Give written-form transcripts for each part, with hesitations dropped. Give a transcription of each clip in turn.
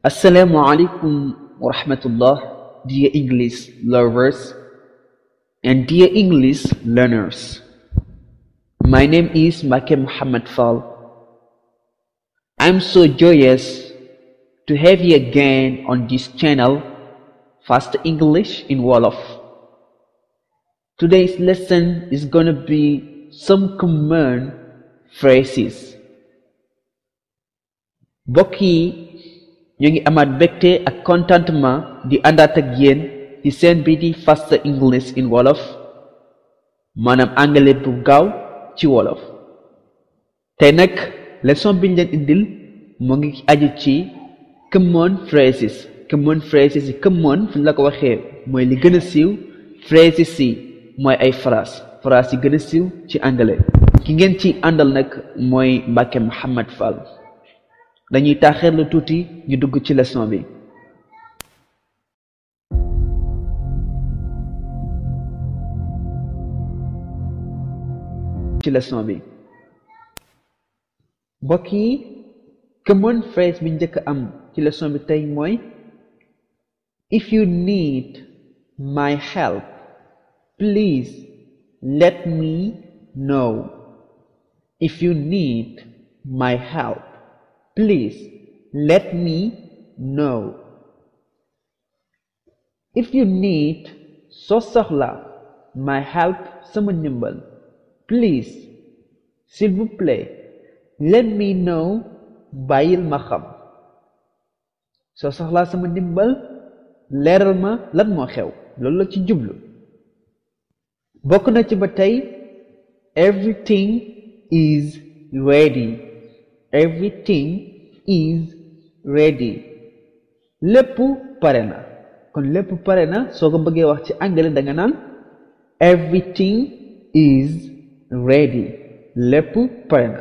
Assalamu alaikum wa rahmatullah, dear English lovers and dear English learners. My name is Make Muhammad Fall. I'm so joyous to have you again on this channel, Fast English in Wolof. Today's lesson is gonna be some common phrases. Mbokk yi ñu ngi amaat mbégte ak contentement di àndaat ak yéen ci seen bi di Fast English in Wolof, maanaam anglais bu gaaw ci wolof. tey nag leçon biñ leen indil mu ngi aju ci common phrases. Common phrases yi common fu ñu la ko waxee mooy li gën a siiw, phrases yi mooy ay phrase yi gën a siiw ci anglais. ki ngeen ci àndal nag mooy Mbacke Muhammad Fall. dañuy taaxeerlu tuuti ñu dugg ci leçon bi. mbokk yi common phrase bi njëkk am ci leçon bi tey mooy if you need my help please let me know. If you need my help please let me know. If you need soo soxla my help sama ndimbal please s'il vous plaît let me know bàyyil ma xam. soo soxlaa sama ndimbal leeral ma lan moo xew, loolu la ci jublu. bokk na ci ba tey everything is ready. Everything is ready. lépp pare na. kon lépp pare na soo ko bëggee wax ci anglais da nga naan everything is ready. lépp pare na.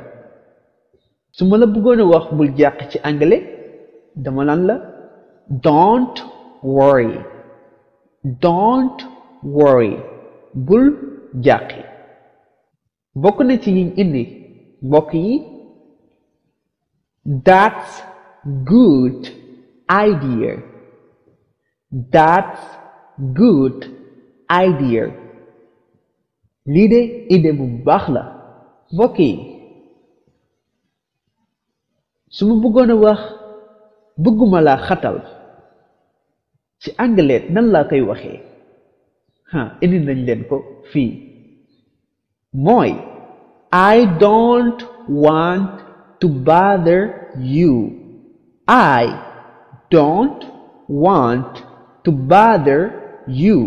su ma la bëggoon a wax bul jàq ci anglais dama naan la don't worry. Don't worry. bul jàqi. bokk na ci yiñ indi mbokk yi that's good idea. That's good idea. lii de idée bu baax la. mbokk yi su ma bëggoon a wax bëgguma laa xatal ci anglais nan laa koy waxee indi nañ leen ko fii mooy I don't want to bother you. I don't want to bother you.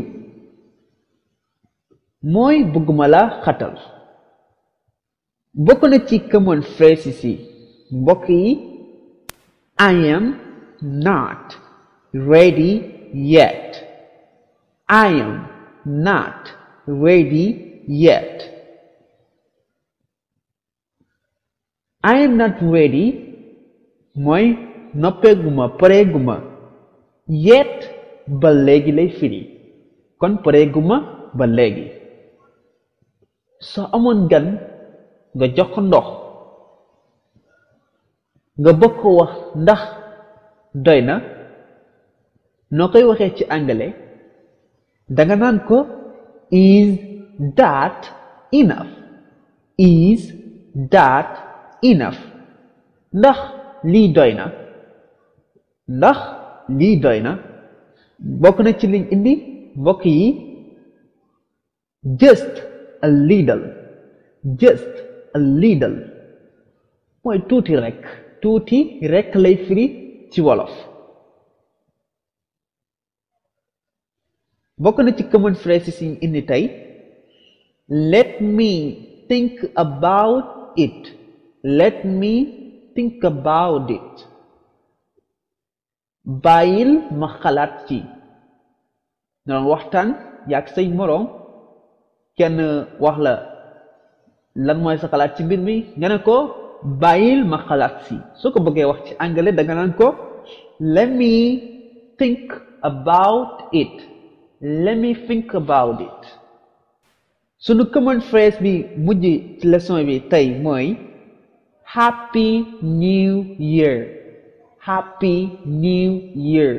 mooy bëgguma la xatal. bokk na ci common phrases yi mbokk yi I am not ready yet. I am not ready yet. I am not ready mooy noppeeguma pareeguma. yet ba léegi lay firi kon pareeguma ba léegi. soo amoon gan nga jox ko ndox nga bëgg ko wax ndax doy na noo koy waxee ci anglais danga naan ko is that enough. Is that enough. ndax lii doy na. ndax lii doy na. bokk na ci liñ indi mbokk yi just a little. Just a little mooy tuuti rekk. tuuti rekk lay firi ci wolof. bokk na ci common phrases yi indi tey let me think about it. Let me think about it. bàyyil ma xalaat ci. noonu waxtaan yaag say moroom kenn wax la lan mooy sa xalaat ci mbir mi nga ne ko bàyyil ma xalaat si. soo ko bëggee wax ci anglais danga naan ko let me think about it. Let me think about it. sunu common phrase bi mujj ci leçon bi tey mooy happy new year. Happy New Year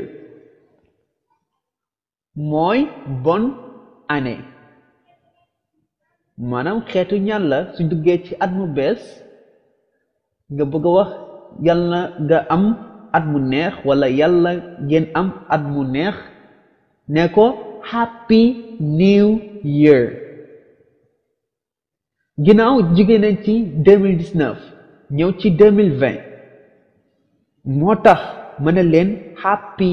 mooy bonne année maanaam xeetu ñaan la su duggee ci at mu bees nga bëgg a wax yàlla nga am at mu neex wala yàlla ngeen am at mu neex ne ko Happy New Year ginnaaw jóge nañ ci 2019 ñëw ci 2020 moo tax mën na leen Happy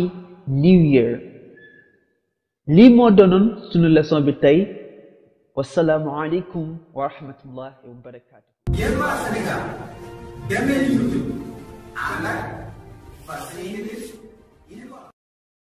New Year lii moo doonoon sunu leçon bi tey wassalaamu aleykum wa rahmatullahi wa barakaatu. Yéen waa Sénégal dem leen YouTube Anglais English